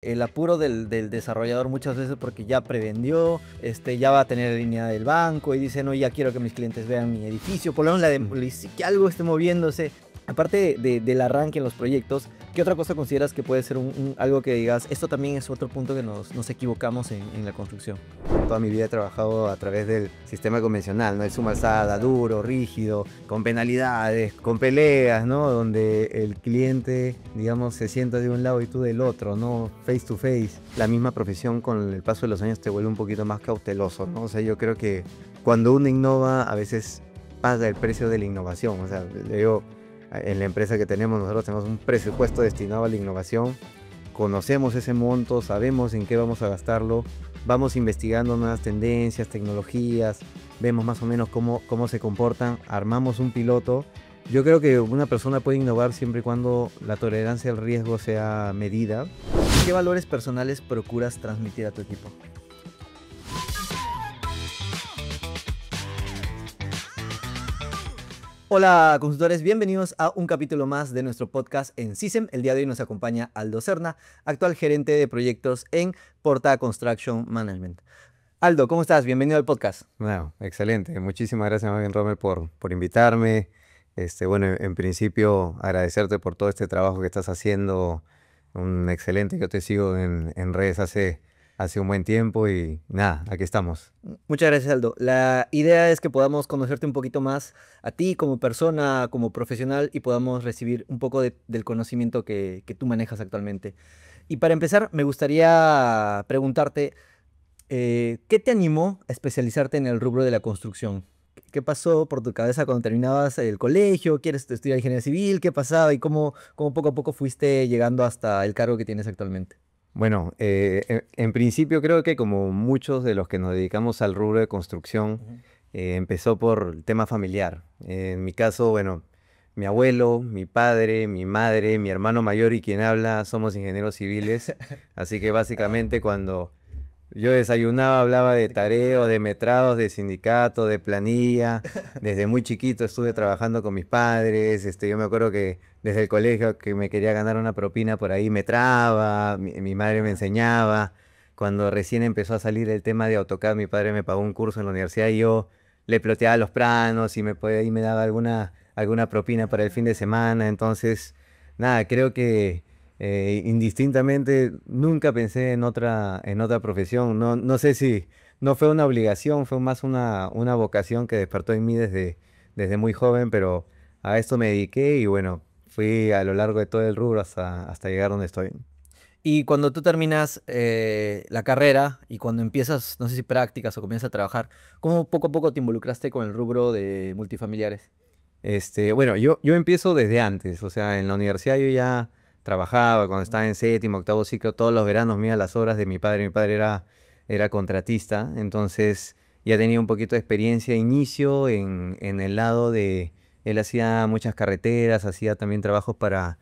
El apuro del desarrollador muchas veces porque ya prevendió, ya va a tener línea del banco y dice, no, ya quiero que mis clientes vean mi edificio, por lo menos que algo esté moviéndose. Aparte del arranque en los proyectos, ¿qué otra cosa consideras que puede ser algo que digas, esto también es otro punto que nos equivocamos en la construcción? Toda mi vida he trabajado a través del sistema convencional, ¿no? El suma alzada, duro, rígido, con penalidades, con peleas, ¿no? Donde el cliente, digamos, se sienta de un lado y tú del otro, ¿no? Face to face. La misma profesión con el paso de los años te vuelve un poquito más cauteloso, ¿no? O sea, yo creo que cuando uno innova, a veces paga el precio de la innovación. O sea, le digo, en la empresa que tenemos, nosotros tenemos un presupuesto destinado a la innovación. Conocemos ese monto, sabemos en qué vamos a gastarlo, vamos investigando nuevas tendencias, tecnologías, vemos más o menos cómo se comportan, armamos un piloto. Yo creo que una persona puede innovar siempre y cuando la tolerancia al riesgo sea medida. ¿Qué valores personales procuras transmitir a tu equipo? Hola consultores, bienvenidos a un capítulo más de nuestro podcast en CISEM. El día de hoy nos acompaña Aldo Serna, actual gerente de proyectos en Porta Construction Management. Aldo, ¿cómo estás? Bienvenido al podcast. Bueno, excelente. Muchísimas gracias, más bien, Rommel, por invitarme. Bueno, en principio, agradecerte por todo este trabajo que estás haciendo. Un excelente, yo te sigo en redes hace un buen tiempo y nada, aquí estamos. Muchas gracias, Aldo. La idea es que podamos conocerte un poquito más a ti como persona, como profesional y podamos recibir un poco del conocimiento que tú manejas actualmente. Y para empezar, me gustaría preguntarte, ¿qué te animó a especializarte en el rubro de la construcción? ¿Qué pasó por tu cabeza cuando terminabas el colegio? ¿Quieres estudiar ingeniería civil? ¿Qué pasaba? ¿Y cómo poco a poco fuiste llegando hasta el cargo que tienes actualmente? Bueno, en principio creo que como muchos de los que nos dedicamos al rubro de construcción, Ujú. empezó por el tema familiar. En mi caso, bueno, mi abuelo, mi padre, mi madre, mi hermano mayor y quien habla somos ingenieros civiles. Así que básicamente cuando yo desayunaba, hablaba de De construcción. tareo, de metrados, de sindicato, de planilla. Desde muy chiquito estuve trabajando con mis padres. Yo me acuerdo que desde el colegio que me quería ganar una propina por ahí me traba, mi madre me enseñaba. Cuando recién empezó a salir el tema de AutoCAD, mi padre me pagó un curso en la universidad y yo le ploteaba los planos y ahí me daba alguna propina para el fin de semana. Entonces, nada, creo que indistintamente, nunca pensé en otra profesión. No, no sé si no fue una obligación, fue más una vocación que despertó en mí desde muy joven, pero a esto me dediqué y bueno, fui a lo largo de todo el rubro hasta llegar donde estoy. Y cuando tú terminas la carrera y cuando empiezas, no sé si prácticas o comienzas a trabajar, ¿cómo poco a poco te involucraste con el rubro de multifamiliares? Bueno, yo empiezo desde antes, o sea, en la universidad yo ya trabajaba, cuando estaba en séptimo, octavo ciclo, todos los veranos me iba a las obras de mi padre. Mi padre era contratista, entonces ya tenía un poquito de experiencia de inicio en el lado de, él hacía muchas carreteras, hacía también trabajos para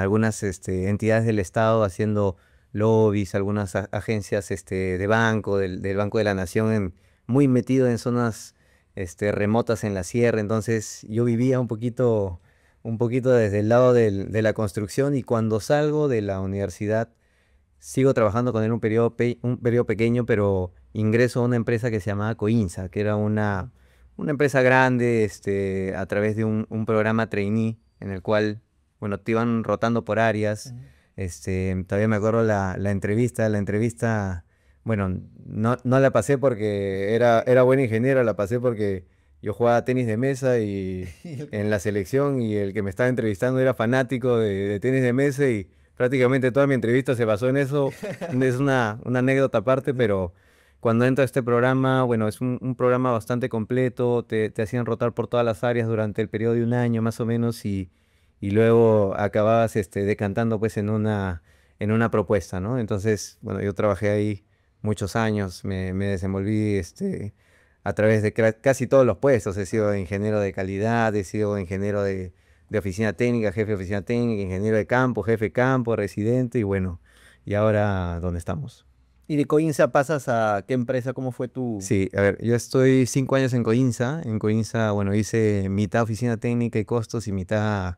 algunas entidades del Estado, haciendo lobbies, algunas agencias de banco, del Banco de la Nación, muy metido en zonas remotas en la sierra. Entonces yo vivía un poquito desde el lado de la construcción y cuando salgo de la universidad sigo trabajando con él un periodo pequeño, pero ingreso a una empresa que se llamaba Coinsa, que era una empresa grande, a través de un programa trainee en el cual, bueno, te iban rotando por áreas. Ujú. Todavía me acuerdo la entrevista, bueno, no la pasé porque era buen ingeniero, la pasé porque yo jugaba tenis de mesa y en la selección y el que me estaba entrevistando era fanático de tenis de mesa y prácticamente toda mi entrevista se basó en eso. Es una anécdota aparte, pero cuando entro a este programa, bueno, es un programa bastante completo, te hacían rotar por todas las áreas durante el periodo de un año más o menos y luego acababas decantando pues en una propuesta, ¿no? Entonces, bueno, yo trabajé ahí muchos años, me desenvolví a través de casi todos los puestos. He sido ingeniero de calidad, he sido ingeniero de oficina técnica, jefe de oficina técnica, ingeniero de campo, jefe de campo, residente y bueno, y ahora, ¿dónde estamos? ¿Y de Coinsa pasas a qué empresa? ¿Cómo fue tu...? Sí, a ver, yo estoy 5 años en Coinsa. En Coinsa, bueno, hice mitad oficina técnica y costos y mitad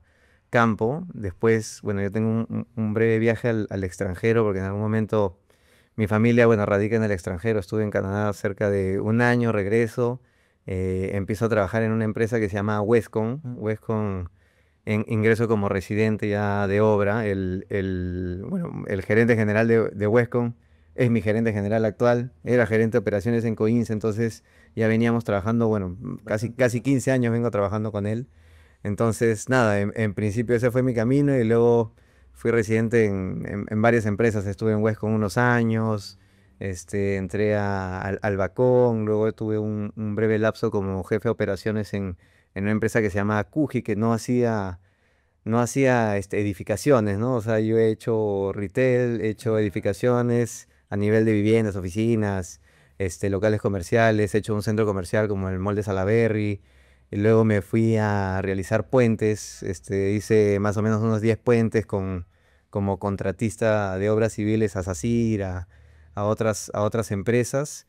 campo. Después, bueno, yo tengo un breve viaje al extranjero porque en algún momento mi familia, bueno, radica en el extranjero. Estuve en Canadá cerca de un año, regreso. Empiezo a trabajar en una empresa que se llama Westcon. Mm. Westcon ingreso como residente ya de obra. Bueno, el gerente general de Westcon es mi gerente general actual. Era gerente de operaciones en Coince, entonces ya veníamos trabajando, bueno, Bastante casi tiempo. 15 años vengo trabajando con él. Entonces, nada, en principio ese fue mi camino y luego fui residente en varias empresas. Estuve en Westcon unos años, entré a Albacón, luego tuve un breve lapso como jefe de operaciones en una empresa que se llama Cuji, que no hacía edificaciones, ¿no? O sea, yo he hecho retail, he hecho edificaciones a nivel de viviendas, oficinas, locales comerciales, he hecho un centro comercial como el Mall de Salaberry, y luego me fui a realizar puentes, hice más o menos unos 10 puentes como contratista de obras civiles a SACIR, a otras empresas.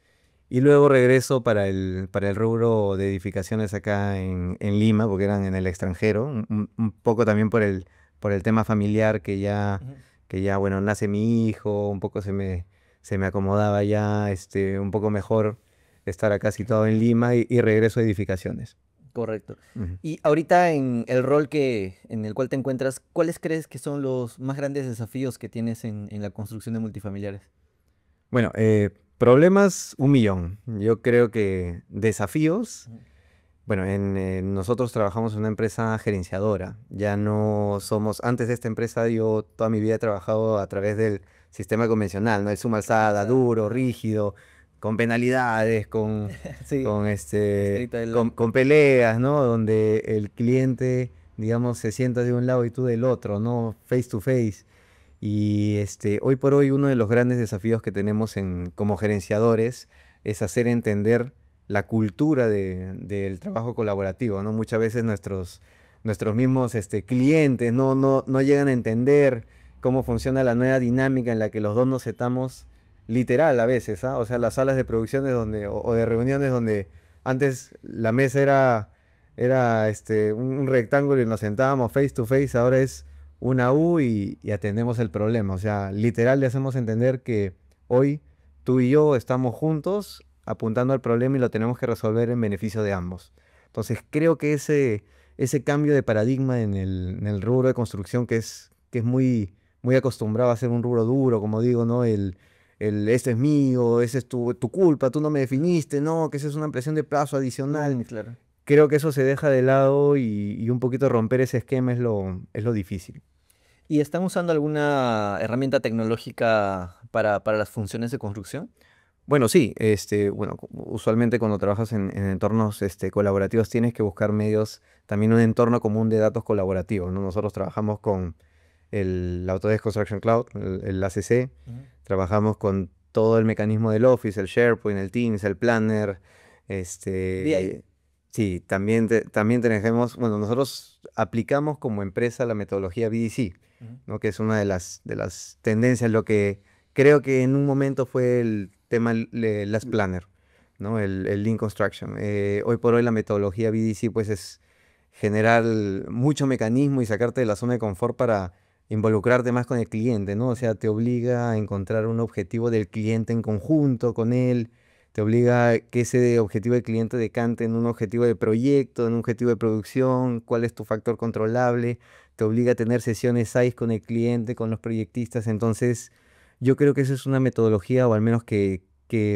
Y luego regreso para el rubro de edificaciones acá en Lima, porque eran en el extranjero, un poco también por el tema familiar Ujú. que ya, bueno, nace mi hijo, un poco se me acomodaba ya, un poco mejor estar acá situado en Lima y regreso a edificaciones. Correcto. Ujú. Y ahorita en el rol en el cual te encuentras, ¿cuáles crees que son los más grandes desafíos que tienes en la construcción de multifamiliares? Bueno, problemas, un millón. Yo creo que desafíos. Ujú. Bueno, nosotros trabajamos en una empresa gerenciadora. Ya no somos, antes de esta empresa yo toda mi vida he trabajado a través del sistema convencional, ¿no? El suma alzada, Alzada, duro, ajá. rígido, con penalidades, con, Sí, con, este, estricta del... con, con peleas, ¿no? Donde el cliente, digamos, se sienta de un lado y tú del otro, ¿no? Face to face. Y hoy por hoy uno de los grandes desafíos que tenemos como gerenciadores es hacer entender la cultura del trabajo colaborativo, ¿no? Muchas veces nuestros mismos clientes no llegan a entender cómo funciona la nueva dinámica en la que los dos nos sentamos literal a veces, ¿ah? O sea, las salas de producciones o de reuniones donde antes la mesa era un rectángulo y nos sentábamos face to face, ahora es una U y atendemos el problema. O sea, literal le hacemos entender que hoy tú y yo estamos juntos apuntando al problema y lo tenemos que resolver en beneficio de ambos. Entonces, creo que ese cambio de paradigma en el rubro de construcción que es muy acostumbrado a ser un rubro duro, como digo, ¿no? Este es mío, ese es tu culpa, tú no me definiste, no, que esa es una presión de plazo adicional. Claro. Creo que eso se deja de lado y un poquito romper ese esquema es lo difícil. ¿Y están usando alguna herramienta tecnológica para las funciones de construcción? Bueno, sí, bueno, usualmente cuando trabajas en entornos colaborativos tienes que buscar medios, también un entorno común de datos colaborativos, ¿no? Nosotros trabajamos con el Autodesk Construction Cloud, el ACC, Ujú. trabajamos con todo el mecanismo del Office, el SharePoint, el Teams, el Planner, BI. sí, también tenemos, bueno, nosotros aplicamos como empresa la metodología BDC, Ujú. ¿no? Que es una de las tendencias, lo que creo que en un momento fue el tema Last Planner, ¿no? El Lean Construction. Hoy por hoy la metodología BDC pues es generar mucho mecanismo y sacarte de la zona de confort para involucrarte más con el cliente, ¿no? O sea, te obliga a encontrar un objetivo del cliente en conjunto con él, te obliga a que ese objetivo del cliente decante en un objetivo de proyecto, en un objetivo de producción, cuál es tu factor controlable, te obliga a tener sesiones 6 con el cliente, con los proyectistas. Entonces, yo creo que eso es una metodología, o al menos que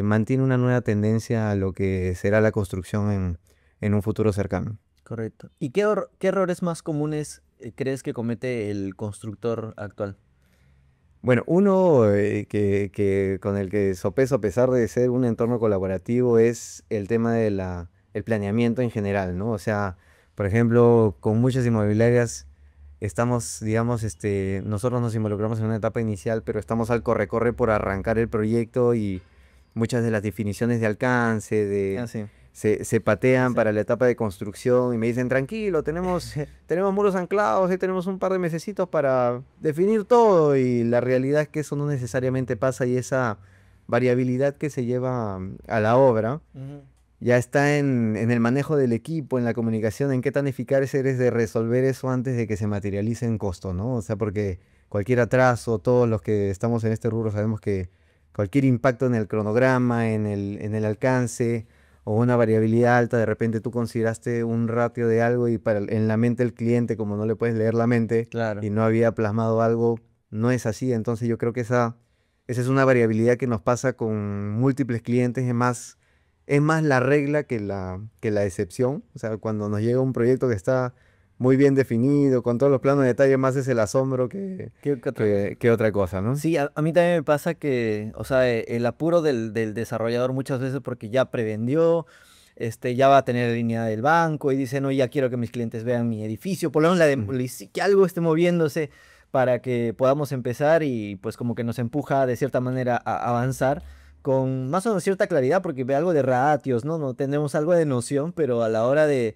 mantiene una nueva tendencia a lo que será la construcción en un futuro cercano. Correcto. ¿Y qué errores más comunes crees que comete el constructor actual? Bueno, uno que con el que sopeso, a pesar de ser un entorno colaborativo, es el tema el planeamiento en general, ¿no? O sea, por ejemplo, con muchas inmobiliarias estamos, digamos, nosotros nos involucramos en una etapa inicial, pero estamos al corre-corre por arrancar el proyecto y muchas de las definiciones de alcance, Ah, sí. se Sí, patean sí. para la etapa de construcción y me dicen, tranquilo, tenemos muros anclados y tenemos un par de mesecitos para definir todo y la realidad es que eso no necesariamente pasa y esa variabilidad que se lleva a la obra Ujú. ya está en el manejo del equipo, en la comunicación, en qué tan eficaz eres de resolver eso antes de que se materialice en costo, ¿no? O sea, porque cualquier atraso, todos los que estamos en este rubro sabemos que cualquier impacto en el cronograma, en el alcance o una variabilidad alta, de repente tú consideraste un ratio de algo y en la mente del cliente, como no le puedes leer la mente Claro. y no había plasmado algo, no es así. Entonces yo creo que esa es una variabilidad que nos pasa con múltiples clientes, es más la regla que la excepción. O sea, cuando nos llega un proyecto que está muy bien definido, con todos los planos de detalle, más es el asombro que, ¿Qué otra cosa? que, que otra cosa, ¿no? Sí, a mí también me pasa que, o sea, el apuro del desarrollador muchas veces porque ya prevendió, ya va a tener línea del banco y dice, no, ya quiero que mis clientes vean mi edificio, por lo menos Mm. que algo esté moviéndose para que podamos empezar y pues como que nos empuja de cierta manera a avanzar con más o menos cierta claridad porque ve algo de ratios, ¿no? No tenemos algo de noción, pero a la hora de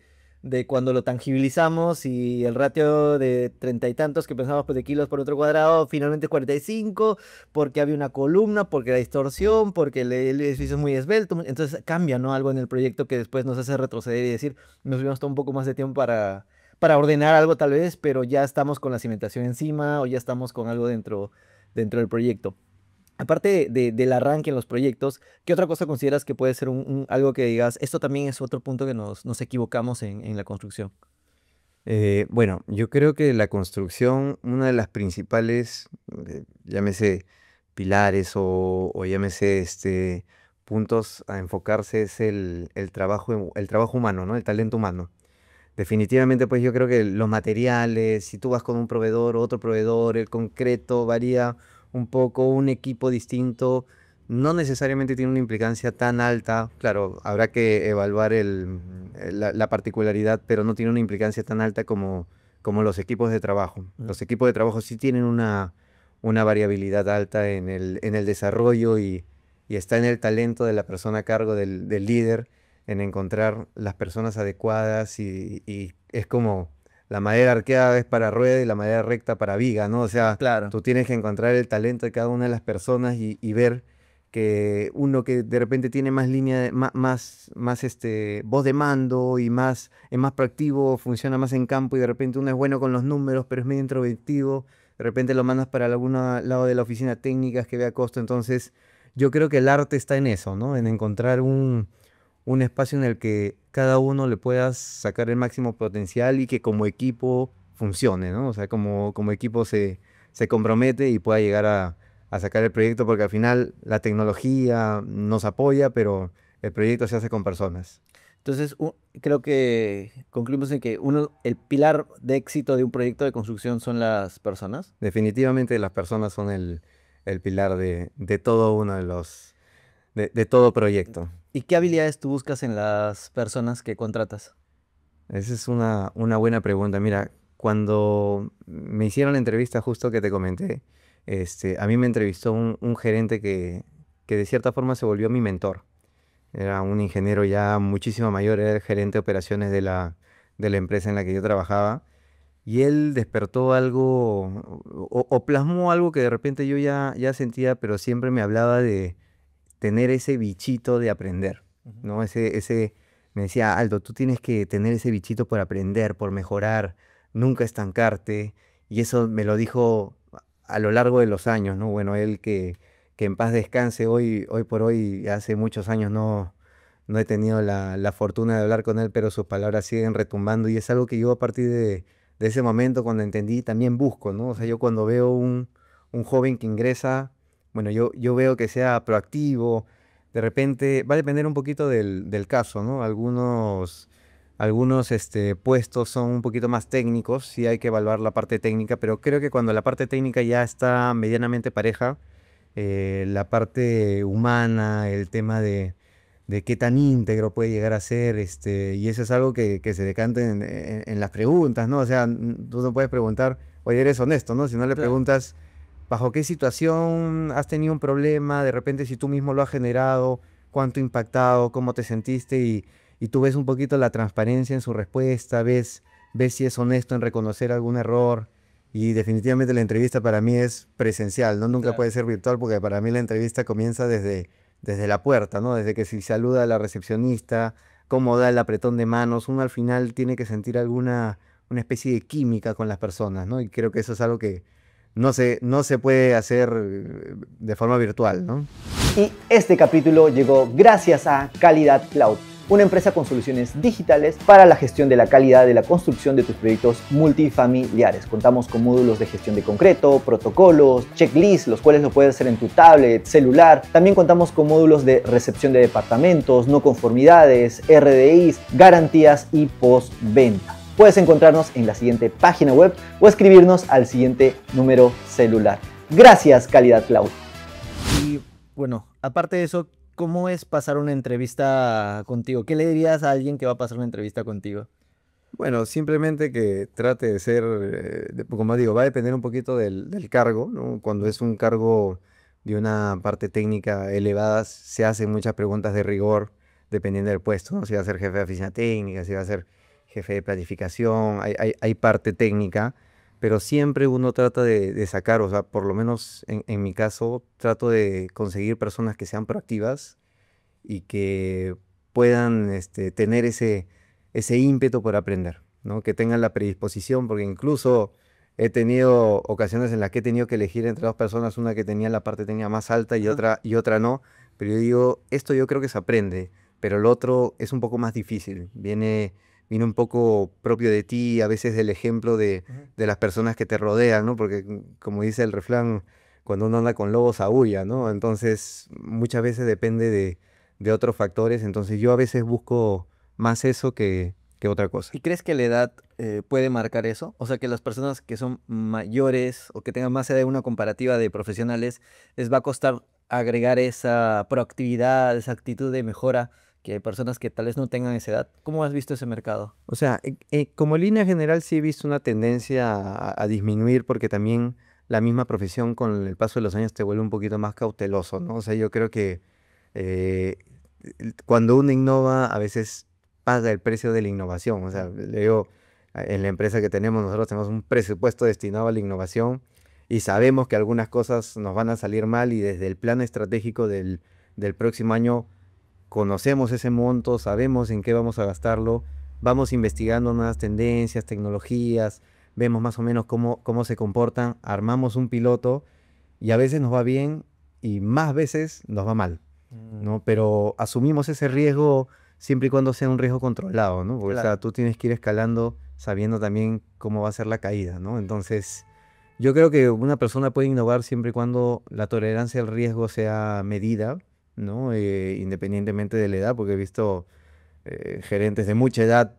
cuando lo tangibilizamos y el ratio de treinta y tantos que pensamos pues, de kilos por metro cuadrado finalmente es 45 porque había una columna, porque la distorsión, porque el edificio es muy esbelto, entonces cambia, ¿no? Algo en el proyecto que después nos hace retroceder y decir, nos hubiéramos tomado un poco más de tiempo para ordenar algo tal vez, pero ya estamos con la cimentación encima o ya estamos con algo dentro del proyecto. Aparte del arranque en los proyectos, ¿qué otra cosa consideras que puede ser algo que digas, esto también es otro punto que nos equivocamos en la construcción? Bueno, yo creo que la construcción, una de las principales, llámese pilares o llámese puntos a enfocarse es el trabajo humano, ¿no? El talento humano. Definitivamente, pues yo creo que los materiales, si tú vas con un proveedor, otro proveedor, el concreto varía un poco, un equipo distinto, no necesariamente tiene una implicancia tan alta. Claro, habrá que evaluar la particularidad, pero no tiene una implicancia tan alta como los equipos de trabajo. Mm. Los equipos de trabajo sí tienen una variabilidad alta en el desarrollo y está en el talento de la persona a cargo del líder en encontrar las personas adecuadas y es como la madera arqueada es para rueda y la madera recta para viga, ¿no? O sea, Claro. tú tienes que encontrar el talento de cada una de las personas y ver que uno que de repente tiene más línea, más voz de mando y es más proactivo, funciona más en campo y de repente uno es bueno con los números, pero es medio introvertido, de repente lo mandas para algún lado de la oficina técnica que vea costo, entonces yo creo que el arte está en eso, ¿no? En encontrar un espacio en el que cada uno le puedas sacar el máximo potencial y que como equipo funcione, ¿no? O sea, como equipo se compromete y pueda llegar a sacar el proyecto, porque al final la tecnología nos apoya, pero el proyecto se hace con personas. Entonces, creo que concluimos en que el pilar de éxito de un proyecto de construcción son las personas. Definitivamente las personas son el pilar de todo uno de todo proyecto. ¿Y qué habilidades tú buscas en las personas que contratas? Esa es una buena pregunta. Mira, cuando me hicieron la entrevista justo que te comenté, a mí me entrevistó un gerente que de cierta forma se volvió mi mentor. Era un ingeniero ya muchísimo mayor, era el gerente de operaciones de la empresa en la que yo trabajaba. Y él despertó algo o plasmó algo que de repente yo ya sentía, pero siempre me hablaba de tener ese bichito de aprender, Ujú. ¿no? Me decía, Aldo, tú tienes que tener ese bichito por aprender, por mejorar, nunca estancarte. Y eso me lo dijo a lo largo de los años, ¿no? Bueno, él que en paz descanse hoy por hoy, hace muchos años no he tenido la fortuna de hablar con él, pero sus palabras siguen retumbando y es algo que yo a partir de ese momento, cuando entendí, también busco, ¿no? O sea, yo cuando veo un joven que ingresa, bueno, yo veo que sea proactivo, de repente va a depender un poquito del caso, ¿no? Algunos puestos son un poquito más técnicos, sí hay que evaluar la parte técnica, pero creo que cuando la parte técnica ya está medianamente pareja, la parte humana, el tema de qué tan íntegro puede llegar a ser, y eso es algo que se decanta en las preguntas, ¿no? O sea, tú no puedes preguntar, oye, eres honesto, ¿no? Si no le Claro. preguntas, ¿bajo qué situación has tenido un problema? De repente, si tú mismo lo has generado, ¿cuánto impactado? ¿Cómo te sentiste? Y tú ves un poquito la transparencia en su respuesta, ves si es honesto en reconocer algún error. Y definitivamente la entrevista para mí es presencial, ¿no? Nunca Claro. puede ser virtual porque para mí la entrevista comienza desde la puerta, ¿no? Desde que si saluda a la recepcionista, cómo da el apretón de manos, uno al final tiene que sentir una especie de química con las personas, ¿no? Y creo que eso es algo que no se puede hacer de forma virtual, ¿no? Y este capítulo llegó gracias a Calidad Cloud, una empresa con soluciones digitales para la gestión de la calidad de la construcción de tus proyectos multifamiliares. Contamos con módulos de gestión de concreto, protocolos, checklists, los cuales lo puedes hacer en tu tablet, celular. También contamos con módulos de recepción de departamentos, no conformidades, RDIs, garantías y postventa. Puedes encontrarnos en la siguiente página web o escribirnos al siguiente número celular. Gracias, Calidad Cloud. Y bueno, aparte de eso, ¿cómo es pasar una entrevista contigo? ¿Qué le dirías a alguien que va a pasar una entrevista contigo? Bueno, simplemente que trate de ser, como digo, va a depender un poquito del cargo, ¿no? Cuando es un cargo de una parte técnica elevada, se hacen muchas preguntas de rigor, dependiendo del puesto, ¿no? Si va a ser jefe de oficina técnica, si va a ser jefe de planificación, hay parte técnica, pero siempre uno trata de sacar, o sea, por lo menos en mi caso, trato de conseguir personas que sean proactivas y que puedan tener ese ímpetu por aprender, ¿no? Que tengan la predisposición, porque incluso he tenido ocasiones en las que he tenido que elegir entre dos personas, una que tenía la parte técnica más alta y otra no, pero yo digo, esto yo creo que se aprende, pero el otro es un poco más difícil, viene un poco propio de ti, a veces del ejemplo de las personas que te rodean, ¿no? Porque como dice el refrán, cuando uno anda con lobos aúlla, ¿no? Entonces muchas veces depende de otros factores, entonces yo a veces busco más eso que otra cosa. ¿Y crees que la edad puede marcar eso? O sea, que las personas que son mayores o que tengan más edad en una comparativa de profesionales, les va a costar agregar esa proactividad, esa actitud de mejora que personas que tal vez no tengan esa edad. ¿Cómo has visto ese mercado? O sea, como línea general sí he visto una tendencia a disminuir porque también la misma profesión con el paso de los años te vuelve un poquito más cauteloso, ¿no? O sea, yo creo que eh, cuando uno innova a veces paga el precio de la innovación. O sea, le digo, en la empresa que tenemos nosotros tenemos un presupuesto destinado a la innovación y sabemos que algunas cosas nos van a salir mal y desde el plan estratégico del próximo año conocemos ese monto, sabemos en qué vamos a gastarlo, vamos investigando nuevas tendencias, tecnologías, vemos más o menos cómo se comportan, armamos un piloto y a veces nos va bien y más veces nos va mal, ¿no? Pero asumimos ese riesgo siempre y cuando sea un riesgo controlado, ¿no? Porque, o Claro. sea, tú tienes que ir escalando sabiendo también cómo va a ser la caída, ¿no? Entonces, yo creo que una persona puede innovar siempre y cuando la tolerancia al riesgo sea medida, ¿no? Independientemente de la edad, porque he visto gerentes de mucha edad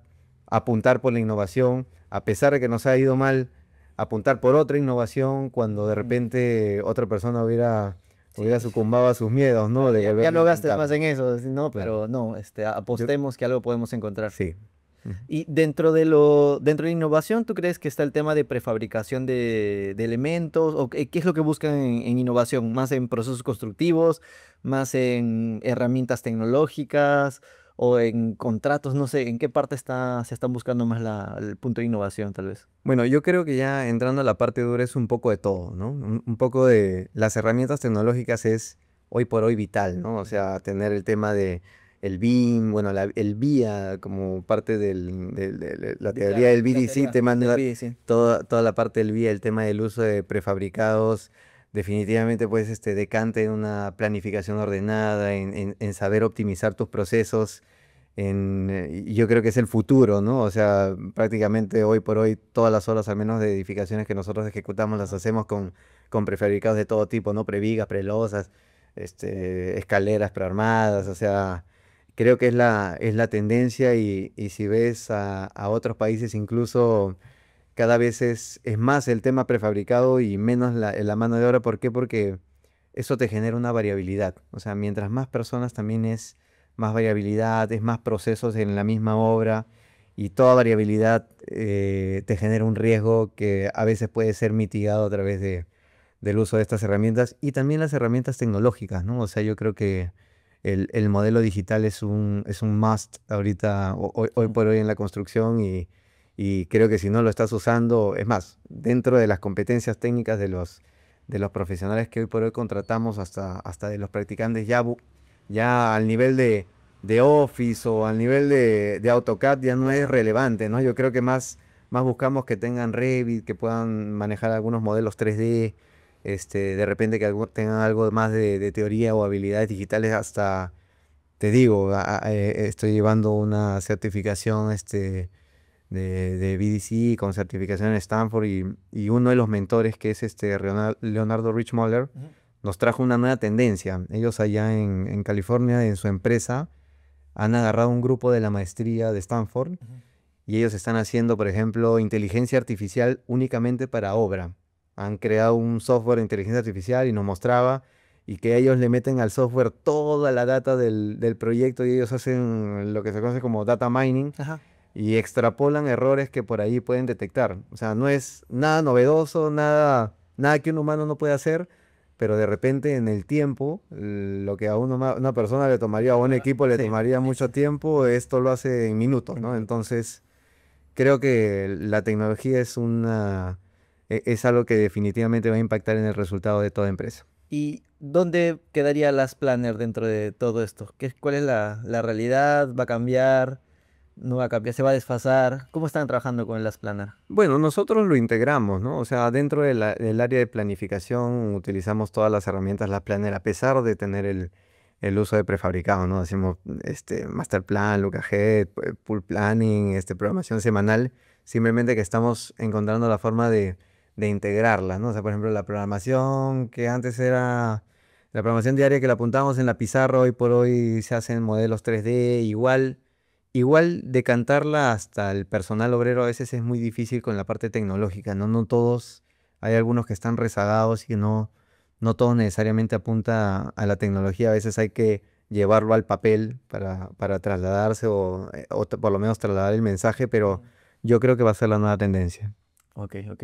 apuntar por la innovación, a pesar de que nos ha ido mal, apuntar por otra innovación cuando de repente otra persona hubiera Sí. sucumbado a sus miedos, ¿no? De Ya volver a no gastes intentar. más en eso, no, Claro. pero no, Yo, apostemos que algo podemos encontrar. sí. Ujú. Y dentro de innovación, ¿tú crees que está el tema de prefabricación de elementos? ¿O qué es lo que buscan en innovación? ¿Más en procesos constructivos? ¿Más en herramientas tecnológicas? ¿O en contratos? No sé, ¿en qué parte se están buscando más el punto de innovación, tal vez? Bueno, yo creo que ya entrando a la parte dura es un poco de todo, ¿no? Un poco de las herramientas tecnológicas es hoy por hoy vital, ¿no? O sea, tener el tema de el BIM, bueno, el BIA como parte de la teoría Claro, del la BDC teoría te del manda BIM, sí. toda la parte del BIA, el tema del uso de prefabricados, definitivamente pues decanta en una planificación ordenada, en saber optimizar tus procesos y yo creo que es el futuro, ¿no? O sea, prácticamente hoy por hoy todas las obras, al menos de edificaciones que nosotros ejecutamos, las Ajá. hacemos con prefabricados de todo tipo, ¿no? Previgas, prelosas, escaleras prearmadas, o sea, creo que es la tendencia y si ves a otros países incluso cada vez es más el tema prefabricado y menos la mano de obra. ¿Por qué? Porque eso te genera una variabilidad. O sea, mientras más personas también es más variabilidad, es más procesos en la misma obra y toda variabilidad te genera un riesgo que a veces puede ser mitigado a través del uso de estas herramientas y también las herramientas tecnológicas, ¿no? O sea, yo creo que el modelo digital es un must ahorita, hoy Mm. por hoy en la construcción y creo que si no lo estás usando, es más, dentro de las competencias técnicas de los profesionales que hoy por hoy contratamos hasta de los practicantes, ya al nivel de Office o al nivel de AutoCAD ya no es relevante, ¿no? Yo creo que más buscamos que tengan Revit, que puedan manejar algunos modelos 3D, de repente que tengan algo más de teoría o habilidades digitales hasta, te digo, estoy llevando una certificación, de BDC con certificación en Stanford y uno de los mentores que es Leonardo Richmoller Ujú, nos trajo una nueva tendencia. Ellos allá en California, en su empresa, han agarrado un grupo de la maestría de Stanford ujú. y ellos están haciendo, por ejemplo, inteligencia artificial únicamente para obra. Han creado un software de inteligencia artificial y nos mostraba y que ellos le meten al software toda la data del proyecto y ellos hacen lo que se conoce como data mining Ajá. y extrapolan errores que por ahí pueden detectar. O sea, no es nada novedoso, nada que un humano no puede hacer, pero de repente en el tiempo, lo que a una persona le tomaría, o a un equipo le Sí, tomaría mucho tiempo, esto lo hace en minutos, en ¿no? minutos. Entonces, creo que la tecnología es algo que definitivamente va a impactar en el resultado de toda empresa. ¿Y dónde quedaría Las Planner dentro de todo esto? ¿Cuál es la realidad? ¿Va a cambiar? ¿No va a cambiar? ¿Se va a desfasar? ¿Cómo están trabajando con el Las Planner? Bueno, nosotros lo integramos, ¿no? O sea, dentro del área de planificación utilizamos todas las herramientas Lab Planner a pesar de tener el uso de prefabricado, ¿no? Hacemos Master Plan, Look Ahead, Pool Planning, programación semanal, simplemente que estamos encontrando la forma de integrarla, ¿no? O sea, por ejemplo, la programación que antes era la programación diaria que la apuntábamos en la pizarra, hoy por hoy se hacen modelos 3D, igual decantarla hasta el personal obrero a veces es muy difícil con la parte tecnológica, ¿no? No todos, hay algunos que están rezagados y que no todo necesariamente apunta a la tecnología, a veces hay que llevarlo al papel para trasladarse o por lo menos trasladar el mensaje, pero Ujú. yo creo que va a ser la nueva tendencia. Ok, ok.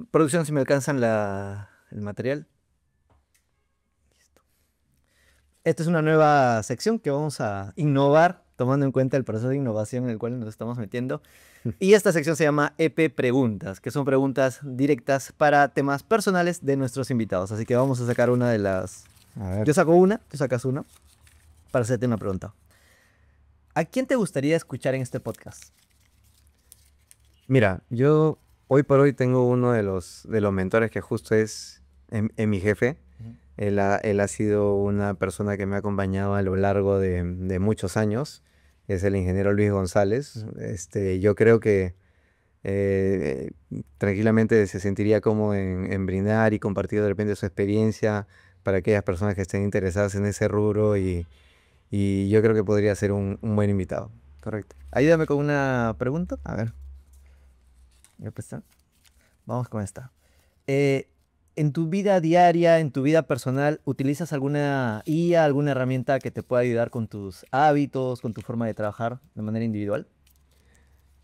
Producción, si me alcanzan el material. Esta es una nueva sección que vamos a innovar, tomando en cuenta el proceso de innovación en el cual nos estamos metiendo. Y esta sección se llama EP Preguntas, que son preguntas directas para temas personales de nuestros invitados. Así que vamos a sacar una de las... A ver. Yo saco una, tú sacas una, para hacerte una pregunta. ¿A quién te gustaría escuchar en este podcast? Mira, yo hoy por hoy tengo uno de los mentores que justo es en mi jefe. Ujú. Él ha sido una persona que me ha acompañado a lo largo de muchos años. Es el ingeniero Luis González. Yo creo que tranquilamente se sentiría como en brindar y compartir de repente su experiencia para aquellas personas que estén interesadas en ese rubro y yo creo que podría ser un buen invitado. Correcto. Ayúdame con una pregunta. A ver, ya pues está. Vamos con esta. Eh, en tu vida diaria, en tu vida personal, ¿utilizas alguna IA, alguna herramienta que te pueda ayudar con tus hábitos, con tu forma de trabajar de manera individual?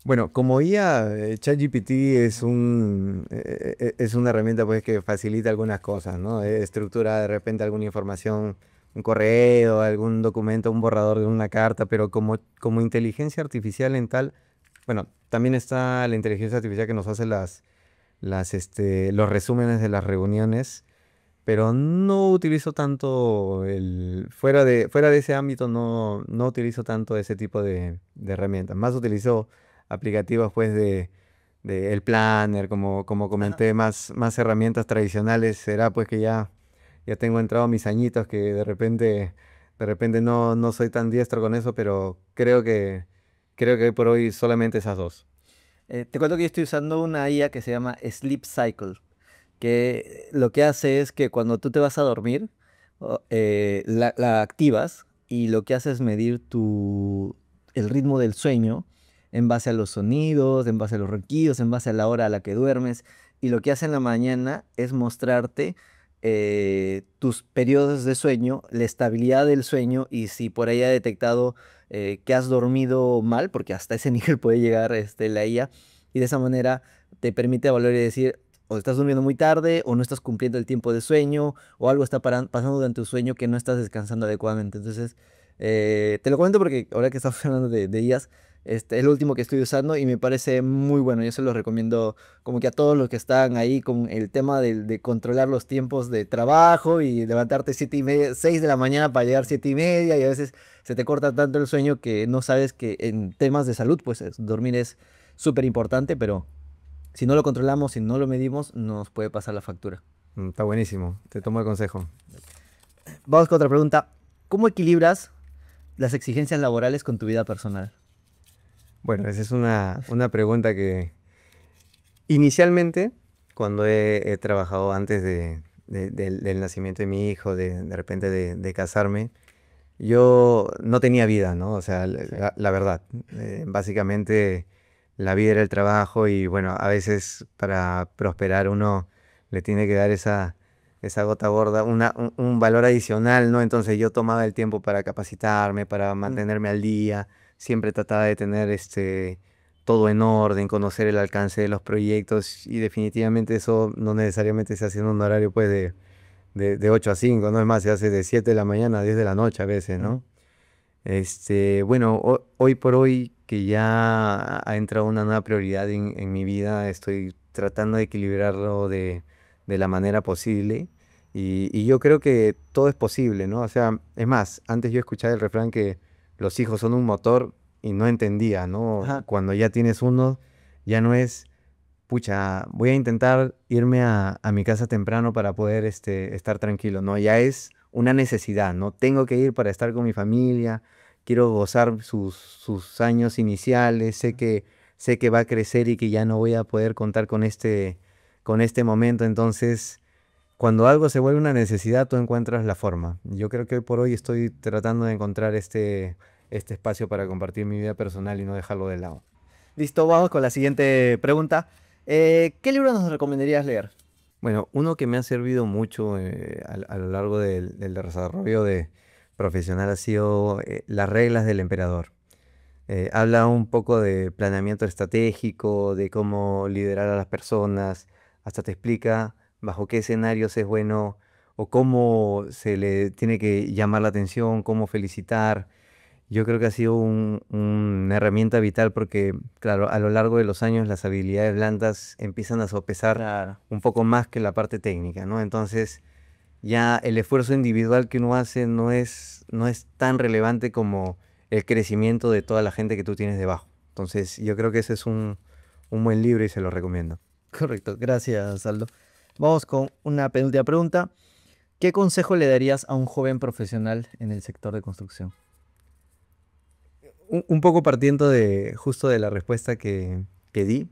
Bueno, como IA, ChatGPT es Ujú. es una herramienta pues que facilita algunas cosas, ¿no? Estructura de repente alguna información, un correo, algún documento, un borrador de una carta, pero como inteligencia artificial en tal, bueno, también está la inteligencia artificial que nos hace los resúmenes de las reuniones, pero no utilizo tanto fuera de ese ámbito, no utilizo tanto ese tipo de herramientas. Más utilizo aplicativos, pues, de el planner, como Ajá. comenté, más herramientas tradicionales. Será, pues, que ya tengo entrado mis añitos, que de repente no soy tan diestro con eso, pero creo que hoy por hoy solamente esas dos. Te cuento que yo estoy usando una IA que se llama Sleep Cycle, que lo que hace es que cuando tú te vas a dormir, la activas y lo que hace es medir el ritmo del sueño en base a los sonidos, en base a los ronquidos, en base a la hora a la que duermes. Y lo que hace en la mañana es mostrarte tus periodos de sueño, la estabilidad del sueño y si por ahí ha detectado que has dormido mal, porque hasta ese nivel puede llegar la IA, y de esa manera te permite evaluar y decir, o estás durmiendo muy tarde, o no estás cumpliendo el tiempo de sueño, o algo está pasando durante tu sueño que no estás descansando adecuadamente. Entonces, te lo comento porque ahora que estamos hablando de IAs, el último que estoy usando y me parece muy bueno. Yo se lo recomiendo como que a todos los que están ahí con el tema de controlar los tiempos de trabajo y levantarte 7:30, 6 de la mañana para llegar 7:30 y a veces se te corta tanto el sueño que no sabes que en temas de salud, pues dormir es súper importante, pero si no lo controlamos, si no lo medimos, nos puede pasar la factura. Está buenísimo, te tomo el consejo. Vamos con otra pregunta. ¿Cómo equilibras las exigencias laborales con tu vida personal? Bueno, esa es una pregunta que inicialmente, cuando he trabajado antes del nacimiento de mi hijo, de repente de casarme, yo no tenía vida, ¿no? O sea, Sí. la verdad, básicamente la vida era el trabajo y bueno, a veces para prosperar uno le tiene que dar esa gota gorda, un valor adicional, ¿no? Entonces yo tomaba el tiempo para capacitarme, para Mm. mantenerme al día, siempre trataba de tener todo en orden, conocer el alcance de los proyectos y definitivamente eso no necesariamente se hace en un horario pues de 8 a 5, no es más, se hace de 7 de la mañana a 10 de la noche a veces, Mm. ¿no? Bueno, hoy por hoy que ya ha entrado una nueva prioridad en mi vida, estoy tratando de equilibrarlo de la manera posible y yo creo que todo es posible, ¿no? O sea, es más, antes yo escuchaba el refrán que los hijos son un motor y no entendía, ¿no? Ajá. Cuando ya tienes uno, ya no es pucha, voy a intentar irme a mi casa temprano para poder estar tranquilo, ¿no? Ya es una necesidad, ¿no? Tengo que ir para estar con mi familia, quiero gozar sus años iniciales, sé que va a crecer y que ya no voy a poder contar con este momento, entonces, cuando algo se vuelve una necesidad, tú encuentras la forma. Yo creo que hoy por hoy estoy tratando de encontrar este espacio para compartir mi vida personal y no dejarlo de lado. Listo, vamos con la siguiente pregunta. ¿Qué libro nos recomendarías leer? Bueno, uno que me ha servido mucho a lo largo del desarrollo profesional ha sido Las reglas del emperador. Habla un poco de planeamiento estratégico, de cómo liderar a las personas, hasta te explica bajo qué escenarios es bueno o cómo se le tiene que llamar la atención, cómo felicitar. Yo creo que ha sido una herramienta vital porque, claro, a lo largo de los años las habilidades blandas empiezan a sopesar Claro. un poco más que la parte técnica, ¿no? Entonces, ya el esfuerzo individual que uno hace no es tan relevante como el crecimiento de toda la gente que tú tienes debajo. Entonces, yo creo que ese es un buen libro y se lo recomiendo. Correcto, gracias, Aldo. Vamos con una penúltima pregunta. ¿Qué consejo le darías a un joven profesional en el sector de construcción? Un poco partiendo de justo de la respuesta que di.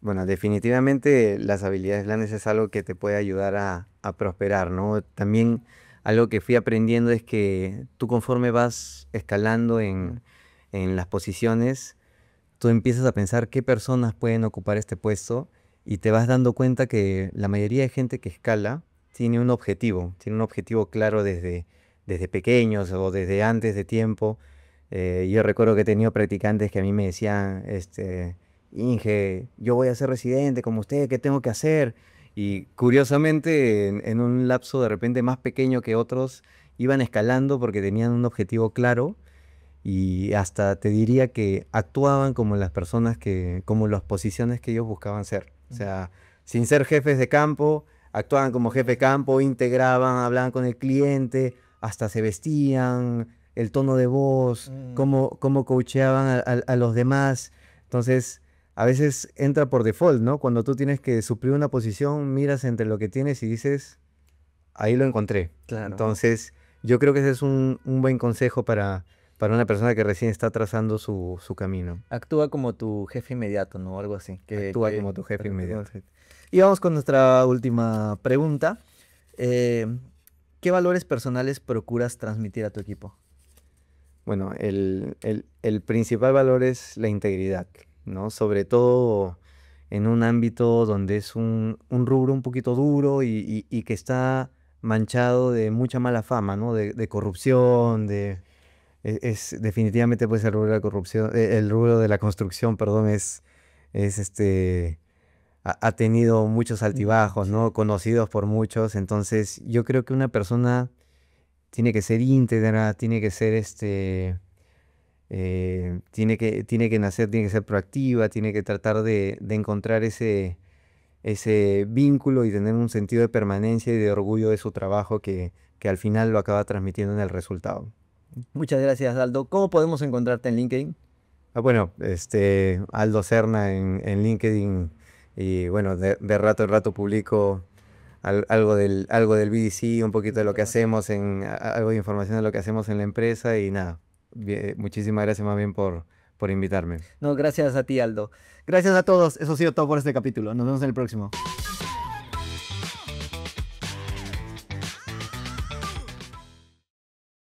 Bueno, definitivamente las habilidades blandas es algo que te puede ayudar a prosperar, ¿no? También algo que fui aprendiendo es que tú conforme vas escalando Mm. en las posiciones, tú empiezas a pensar qué personas pueden ocupar este puesto y te vas dando cuenta que la mayoría de gente que escala tiene un objetivo claro desde pequeños o desde antes de tiempo. Yo recuerdo que he tenido practicantes que a mí me decían, Inge, yo voy a ser residente como usted, ¿qué tengo que hacer? Y curiosamente, en un lapso de repente más pequeño que otros, iban escalando porque tenían un objetivo claro y hasta te diría que actuaban como las personas como las posiciones que ellos buscaban ser. O Mm. sea, sin ser jefes de campo, actuaban como jefe de campo, integraban, hablaban con el cliente, hasta se vestían, el tono de voz, Mm. cómo coacheaban a los demás. Entonces, a veces entra por default, ¿no? Cuando tú tienes que suplir una posición, miras entre lo que tienes y dices, ahí lo encontré. Claro, ¿no? Entonces, yo creo que ese es un buen consejo para una persona que recién está trazando su camino. Actúa como tu jefe inmediato, ¿no? Algo así. Actúa como tu jefe Correcto, inmediato. correcto. Y vamos con nuestra última pregunta. Eh, ¿Qué valores personales procuras transmitir a tu equipo? Bueno, el principal valor es la integridad, ¿no? Sobre todo en un ámbito donde es un rubro un poquito duro y que está manchado de mucha mala fama, ¿no? De corrupción, definitivamente pues el rubro de la corrupción, el rubro de la construcción, perdón, es ha tenido muchos altibajos, Sí. ¿no? Conocidos por muchos, entonces yo creo que una persona tiene que ser íntegra, tiene que ser tiene que nacer, tiene que ser proactiva, tiene que tratar de encontrar ese vínculo y tener un sentido de permanencia y de orgullo de su trabajo que al final lo acaba transmitiendo en el resultado. Muchas gracias, Aldo. ¿Cómo podemos encontrarte en LinkedIn? Bueno, Aldo Serna en LinkedIn y bueno, de rato en rato publico algo del BDC, un poquito de lo que hacemos algo de información de lo que hacemos en la empresa y nada, muchísimas gracias más bien por invitarme. No, gracias a ti, Aldo. Gracias a todos. Eso ha sido todo por este capítulo. Nos vemos en el próximo.